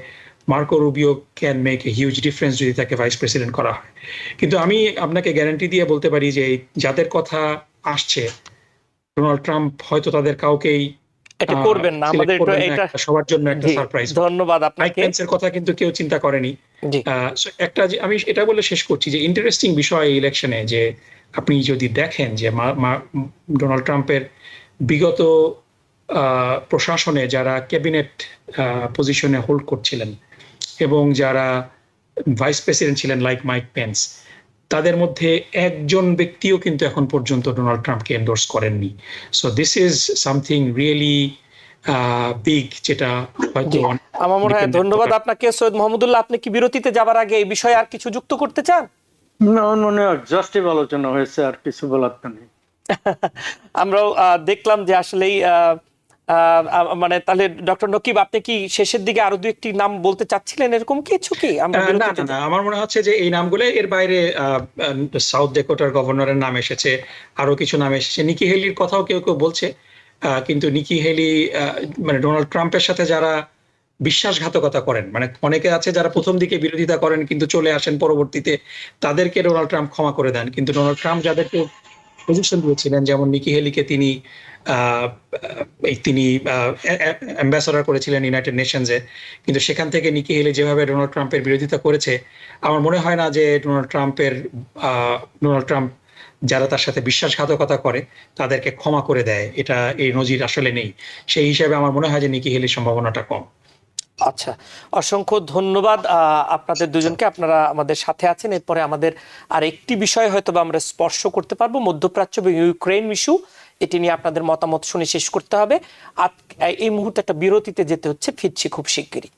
Marco Rubio can make a huge difference যদি তাকে ভাইস প্রেসিডেন্ট করা হয়। কিন্তু আমি আপনাকে গ্যারান্টি দিয়ে বলতে পারি যে যাদের কথা আসছে, ডোনাল্ড ট্রাম্প হয়তো তাদের কাউকেই এটা করবেন না, আমাদের এটা সবার জন্য একটা সারপ্রাইজ। ধন্যবাদ আপনাকে। পেন্সের কথা কিন্তু কেউ চিন্তা করেনি। একটা আমি এটা বলে শেষ করছি যে ইন্টারেস্টিং বিষয় এই ইলেকশনে, যে আপনি যদি দেখেন যে ডোনাল্ড ট্রাম্পের বিগত প্রশাসনে যারা ক্যাবিনেট পজিশনে হোল্ড করছিলেন এবং যারা ভাইস প্রেসিডেন্ট ছিলেন লাইক মাইক পেন্স, তাদের মধ্যে একজন ব্যক্তিও কিন্তু এখন পর্যন্ত ডোনাল্ড ট্রাম্পকে এন্ডোর্স করেননি। So this is something really big, যেটা হয়তো আমার মনে হয়। ধন্যবাদ আপনাকে সৈয়দ মাহমুদুল্লাহ। আপনি কি বিরতিতে যাবার আগে এই বিষয়ে আর কিছু যুক্ত করতে চান? না, মনে হয় এক্সহস্টিভ আলোচনা হয়েছে, আর কিছু বলার তো নেই। আমরাও দেখলাম যে আসলেই মানে তাহলে ডক্টর নকিব, আপনি কি শেষের দিকে আরো দু একটি নাম বলতে চাচ্ছিলেন, এরকম কিছু কি? না, আমার মনে হচ্ছে যে এই নামগুলো, এর বাইরে সাউথ ডেকোটার গভর্নরের নাম এসেছে, আরো কিছু নাম এসেছে, নিকি হেলির কথাও কেউ কেউ বলছে, কিন্তু নিকি হেলি মানে ডোনাল্ড ট্রাম্পের সাথে যারা বিশ্বাসঘাতকতা করেন, মানে অনেকে আছে যারা প্রথম দিকে বিরোধিতা করেন কিন্তু চলে আসেন পরবর্তীতে, তাদেরকে ডোনাল্ড ট্রাম্প ক্ষমা করে দেন। কিন্তু ডোনাল্ড ট্রাম্প যাদেরকে পজিশন দিয়েছিলেন, যেমন নিকি হেলিকে তিনি অ্যাম্বাসেডর করেছিলেন ইউনাইটেড নেশনসে, কিন্তু সেখান থেকে নিকি হেলি যেভাবে ডোনাল্ড ট্রাম্পের বিরোধিতা করেছে, আমার মনে হয় না যে ডোনাল্ড ট্রাম্প যারা তার সাথে বিশ্বাসঘাতকতা করে তাদেরকে ক্ষমা করে দেয়, এটা এই নজির আসলে নেই। সেই হিসাবে আমার মনে হয় যে নিকি হেলির সম্ভাবনাটা কম। আচ্ছা, অসংখ্য ধন্যবাদ আপনাদের দুজনকে, আপনারা আমাদের সাথে আছেন। এরপরে আমাদের আর একটি বিষয় হয়তো আমরা স্পর্শ করতে পারবো, মধ্যপ্রাচ্য এবং ইউক্রেন ইস্যু। এটি নিয়ে আপনাদের মতামত শুনে শেষ করতে হবে। এই মুহূর্তে একটা বিরতিতে যেতে হচ্ছে, ফিরছি খুব শিগগিরই।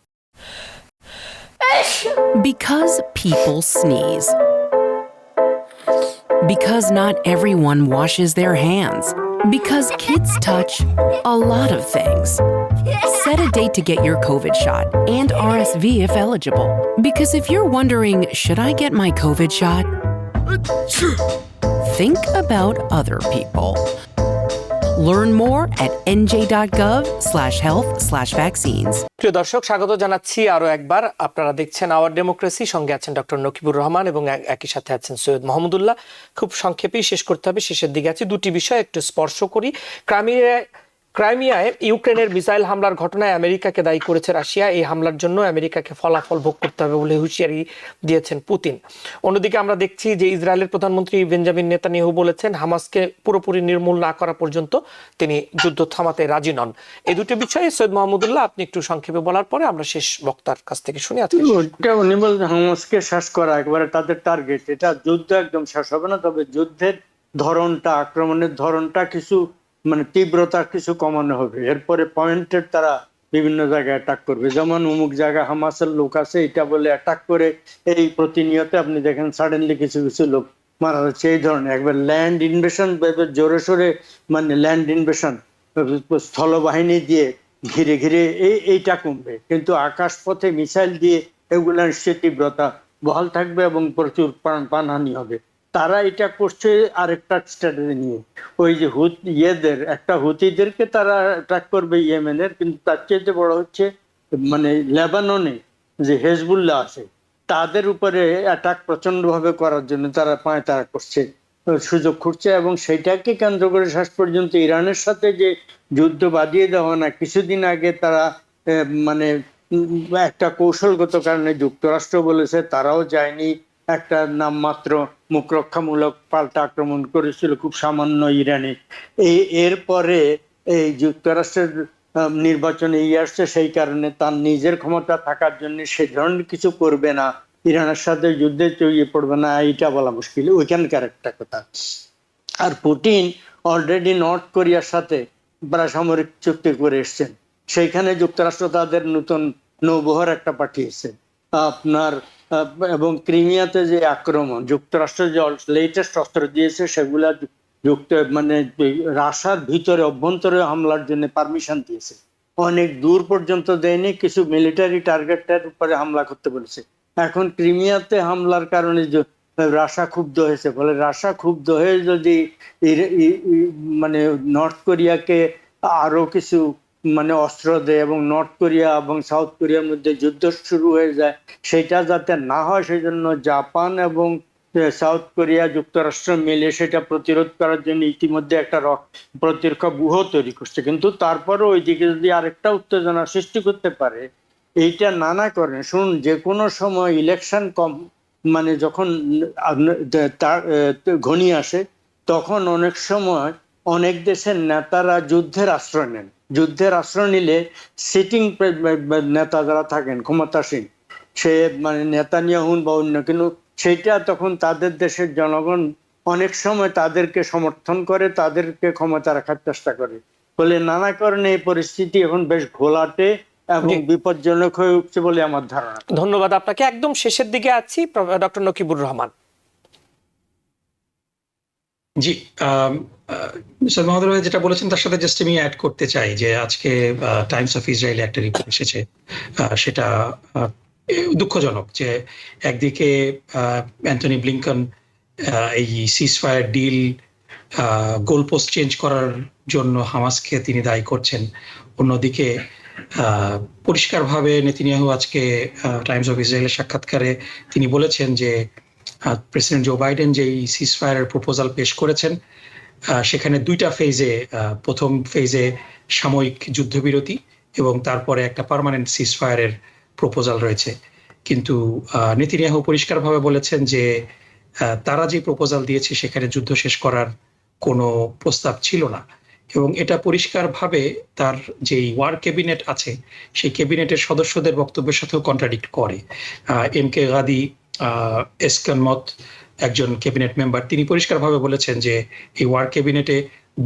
Because people sneeze. Because not everyone washes their hands. Because kids touch a lot of things. Set a date to get your COVID shot and RSV if eligible. Because if you're wondering, should I get my COVID shot? Think about other people. Learn more at nj.gov/health/vaccines. প্রিয় দর্শক, স্বাগত জানাচ্ছি আরো একবার। আপনারা দেখছেন hour democracy, সঙ্গে আছেন ডক্টর নকিবুর রহমান এবং একই সাথে আছেন সৈয়দ মাহমুদুল্লাহ। খুব সংক্ষেপেই শেষ করতে হবে, শেষের দিকে আছে। দুটি বিষয় একটু স্পর্শ করি। ক্রাইমিয়ায় ইউক্রেনের মিসাইল হামলার ঘটনায় আমেরিকাকে দায়ী করেছে রাশিয়া। এই হামলার জন্য আমেরিকাকে ফলাফল ভোগ করতে হবে বলে হুঁশিয়ারি দিয়েছেন পুতিন। অন্যদিকে আমরা দেখছি যে ইসরায়েলের প্রধানমন্ত্রী বেঞ্জামিন নেতানিয়াহু বলেছেন হামাসকে পুরোপুরি নির্মূল না করা পর্যন্ত তিনি যুদ্ধ থামাতে রাজি নন। এই দুটো বিষয়ে সৈয়দ মাহমুদুল্লাহ আপনি একটু সংক্ষেপে বলার পরে আমরা শেষ বক্তার কাছ থেকে শুনি। উনি বলছেন হামাসকে শেষ করা একবারে তাদের টার্গেট। এটা যুদ্ধ একদম শেষ হবে না, তবে যুদ্ধের ধরনটা, আক্রমণের ধরনটা কিছু মানে তীব্রতা কিছু কমানো হবে। এরপরে পয়েন্টের তারা বিভিন্ন জায়গায় অ্যাটাক করবে, যেমন অমুক জায়গায় হামাসের লোক আছে এটা বলে অ্যাটাক করে এই প্রতিনিয়ত আপনি দেখেন সাডেনলি কিছু কিছু লোক মারা যাচ্ছে। এই ধরনের একবার ল্যান্ড ইনভেশন জোরে সোরে, মানে ল্যান্ড ইনভেশন স্থলবাহিনী দিয়ে ঘিরে ঘিরে এইটা কমবে, কিন্তু আকাশ পথে মিসাইল দিয়ে এগুলো নিশ্চয়ই তীব্রতা বহাল থাকবে এবং প্রচুর প্রাণহানি হবে। তারা এটা করছে আরেকটা স্ট্র্যাটেজি নিয়ে, ওই যে হুতিদেরকে তারা অ্যাটাক করবে ইয়েমেনের, কিন্তু তার চেয়ে বড় হচ্ছে মানে লেবাননে যে হেজবুল্লাহ আছে তাদের উপরে অ্যাটাক প্রচন্ড ভাবে করার জন্য তারা তারা করছে, সুযোগ খুঁজছে। এবং সেইটাকে কেন্দ্র করে শেষ পর্যন্ত ইরানের সাথে যে যুদ্ধ বাঁধিয়ে দেওয়া না, কিছুদিন আগে তারা মানে একটা কৌশলগত কারণে যুক্তরাষ্ট্র বলেছে তারাও যায়নি, একটা নামমাত্র মুখরক্ষামূলক পাল্টা আক্রমণ করেছিল খুব সামান্য ইরানে। এরপরে এই যুক্তরাষ্ট্রের নির্বাচনে আসছে, সেই কারণে তার নিজের ক্ষমতা থাকার জন্য সে ধরনের কিছু করবে না, ইরানের সাথে যুদ্ধে জড়িয়ে পড়বে না, এইটা বলা মুশকিল ওইখানকার একটা কথা। আর পুতিন অলরেডি নর্থ কোরিয়ার সাথে পারমাণবিক চুক্তি করে এসছেন, সেইখানে যুক্তরাষ্ট্র তাদের নতুন নৌবহর একটা পাঠিয়েছে। আপনার এবং ক্রিমিয়াতে যে আক্রমণ, যুক্তরাষ্ট্র যে লেটেস্ট অস্ত্র দিয়েছে সেগুলা মানে রাশিয়ার ভিতরে অভ্যন্তরে হামলার জন্য পারমিশন দিয়েছে, অনেক দূর পর্যন্ত দেয়নি, কিছু মিলিটারি টার্গেটের উপরে হামলা করতে বলেছে। এখন ক্রিমিয়াতে হামলার কারণে রাশিয়া ক্ষুব্ধ হয়েছে, ফলে রাশিয়া ক্ষুব্ধ হয়ে যদি মানে নর্থ কোরিয়াকে আরো কিছু মানে অস্ত্র দেয় এবং নর্থ কোরিয়া এবং সাউথ কোরিয়ার মধ্যে যুদ্ধ শুরু হয়ে যায়, সেটা যাতে না হয় সেই জন্য জাপান এবং সাউথ কোরিয়া যুক্তরাষ্ট্র মিলে সেটা প্রতিরোধ করার জন্য ইতিমধ্যে একটা প্রতিরক্ষা ব্যূহ তৈরি করছে। কিন্তু তারপরেও ওইদিকে যদি আরেকটা উত্তেজনা সৃষ্টি করতে পারে, এইটা নানা কারণে শুনুন, যে কোনো সময় ইলেকশন মানে যখন ঘনিয়ে আসে তখন অনেক সময় অনেক দেশের নেতারা যুদ্ধের আশ্রয় নেন। যুদ্ধের আশ্রয় নিলে সিটিং নেতা যারা থাকেন ক্ষমতাসীন, সে মানে নেতানিয়াহু বা অন্য, কিন্তু সেটা তখন তাদের দেশের জনগণ অনেক সময় তাদেরকে সমর্থন করে, তাদেরকে ক্ষমতা রাখার চেষ্টা করে। ফলে নানা কারণে এই পরিস্থিতি এখন বেশ ঘোলাটে এবং বিপজ্জনক হয়ে উঠছে বলে আমার ধারণা। ধন্যবাদ আপনাকে। একদম শেষের দিকে আছি, ডক্টর নকিবুর রহমান। জি, মহোদয় যেটা বলেছেন তার সাথে জাস্ট আমি অ্যাড করতে চাই যে আজকে টাইমস অফ ইসরায়েলে একটা রিপোর্ট এসেছে, সেটা দুঃখজনক যে একদিকে অ্যান্টনি ব্লিংকন এই সিজফায়ার ডিল গোলপোস্ট চেঞ্জ করার জন্য হামাসকে তিনি দায়ী করছেন, অন্যদিকে পরিষ্কারভাবে নেতানিয়াহু আজকে টাইমস অফ ইসরায়েলের সাক্ষাৎকারে তিনি বলেছেন যে প্রেসিডেন্ট জো বাইডেন যে সিজফায়ারের প্রপোজাল পেশ করেছেন সেখানে দুইটা ফেজে, প্রথম ফেজে সাময়িক যুদ্ধবিরতি এবং তারপরে একটা পার্মানেন্ট সিজফায়ারের প্রপোজাল রয়েছে। কিন্তু নেতানিয়াহু পরিষ্কারভাবে বলেছেন যে তারা যে প্রপোজাল দিয়েছে সেখানে যুদ্ধ শেষ করার কোনো প্রস্তাব ছিল না, এবং এটা পরিষ্কারভাবে তার যে ওয়ার ক্যাবিনেট আছে সেই ক্যাবিনেটের সদস্যদের বক্তব্যের সাথেও কন্ট্রাডিক্ট করে। এম কে গাদি এসকনমত, একজন ক্যাবিনেট মেম্বার, তিনি পরিষ্কারভাবে বলেছেন যে এই ওয়ার ক্যাবিনেটে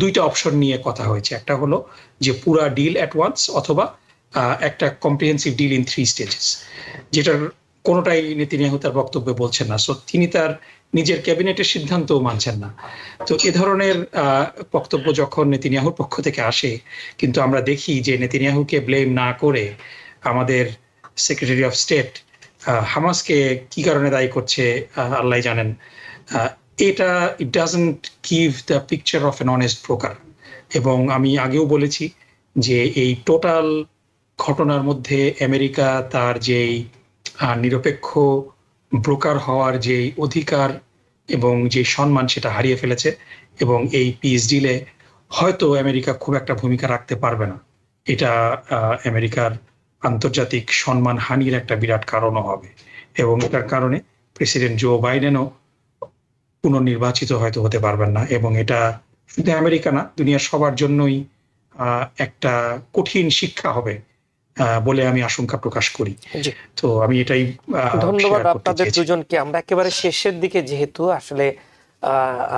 দুইটা অপশন নিয়ে কথা হয়েছে, একটা হলো যে পুরা ডিল অ্যাট ওয়ান্স অথবা একটা কম্প্রিহেন্সিভ ডিল ইন 3 স্টেজেস, যেটার কোনোটাই নেতানিয়াহু তার বক্তব্যে বলছেন না। সো তিনি তার নিজের ক্যাবিনেটের সিদ্ধান্তও মানছেন না। তো এ ধরনের বক্তব্য যখন নেতানিয়াহুর পক্ষ থেকে আসে, কিন্তু আমরা দেখি যে নেতানিয়াহুকে ব্লেম না করে আমাদের সেক্রেটারি অফ স্টেট হামাসকে কি কারণে দায়ী করছে আল্লাহ জানেন। এটা it doesn't give the picture of N honest broker. এবং আমি আগেও বলেছি যে এই টোটাল ঘটনার মধ্যে আমেরিকা তার যেই নিরপেক্ষ ব্রোকার হওয়ার যে অধিকার এবং যে সম্মান সেটা হারিয়ে ফেলেছে, এবং এই পিস ডিলে হয়তো আমেরিকা খুব একটা ভূমিকা রাখতে পারবে না। এটা আমেরিকার আন্তর্জাতিক সম্মান হানির একটা বিরাট কারণও হবে, এবং এটার কারণে প্রেসিডেন্ট জো বাইডেনও পুনর্নির্বাচিত হয়তো হতে পারবেন না। এবং এটা শুধু আমেরিকা না, দুনিয়ার সবার জন্যই একটা কঠিন শিক্ষা হবে বলে আমি আশঙ্কা প্রকাশ করি। তো আমি এটাই ধন্যবাদ আপনাদের দুজনকে। আমরা একেবারে শেষের দিকে, যেহেতু আসলে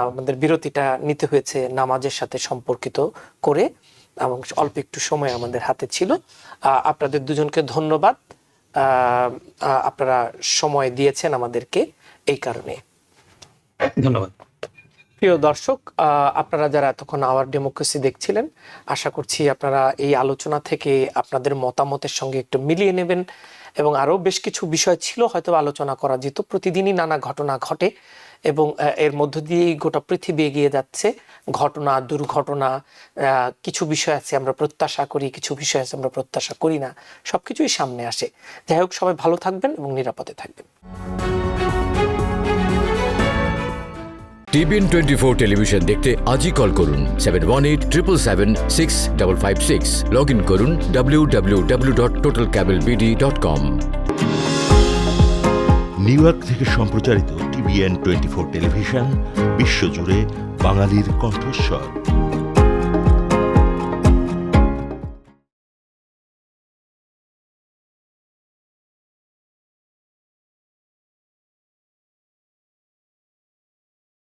আমাদের বিরতিটা নিতে হয়েছে নামাজের সাথে সম্পর্কিত করে, এবং অল্প একটু সময় আমাদের হাতে ছিল। আপনাদের দুজনকে ধন্যবাদ, আপনারা সময় দিয়েছেন আমাদেরকে এই কারণে। ধন্যবাদ। প্রিয় দর্শক, আপনারা যারা এতক্ষণ আওয়ার ডেমোক্রেসি দেখছিলেন, আশা করছি আপনারা এই আলোচনা থেকে আপনাদের মতামতের সঙ্গে একটু মিলিয়ে নেবেন, এবং আরো বেশ কিছু বিষয় ছিল হয়তো আলোচনা করা যেত। প্রতিদিনই নানা ঘটনা ঘটে এবং এর মধ্য দিয়েই গোটা পৃথিবী এগিয়ে যাচ্ছে। ঘটনা, দুর্ঘটনা, কিছু বিষয় আছে আমরা প্রত্যাশা করি, কিছু বিষয় আছে আমরা প্রত্যাশা করি না, সবকিছুই সামনে আসে। যাই হোক, সবাই ভালো থাকবেন এবং নিরাপদে থাকবেন। TBN 24 টেলিভিশন দেখতে আজই কল করুন 7187776556। লগ ইন করুন www.totalcablebd.com। নিউ ইয়র্ক থেকে সম্প্রচারিত TBN 24 টেলিভিশন বিশ্বজুড়ে বাঙালির কণ্ঠস্বর।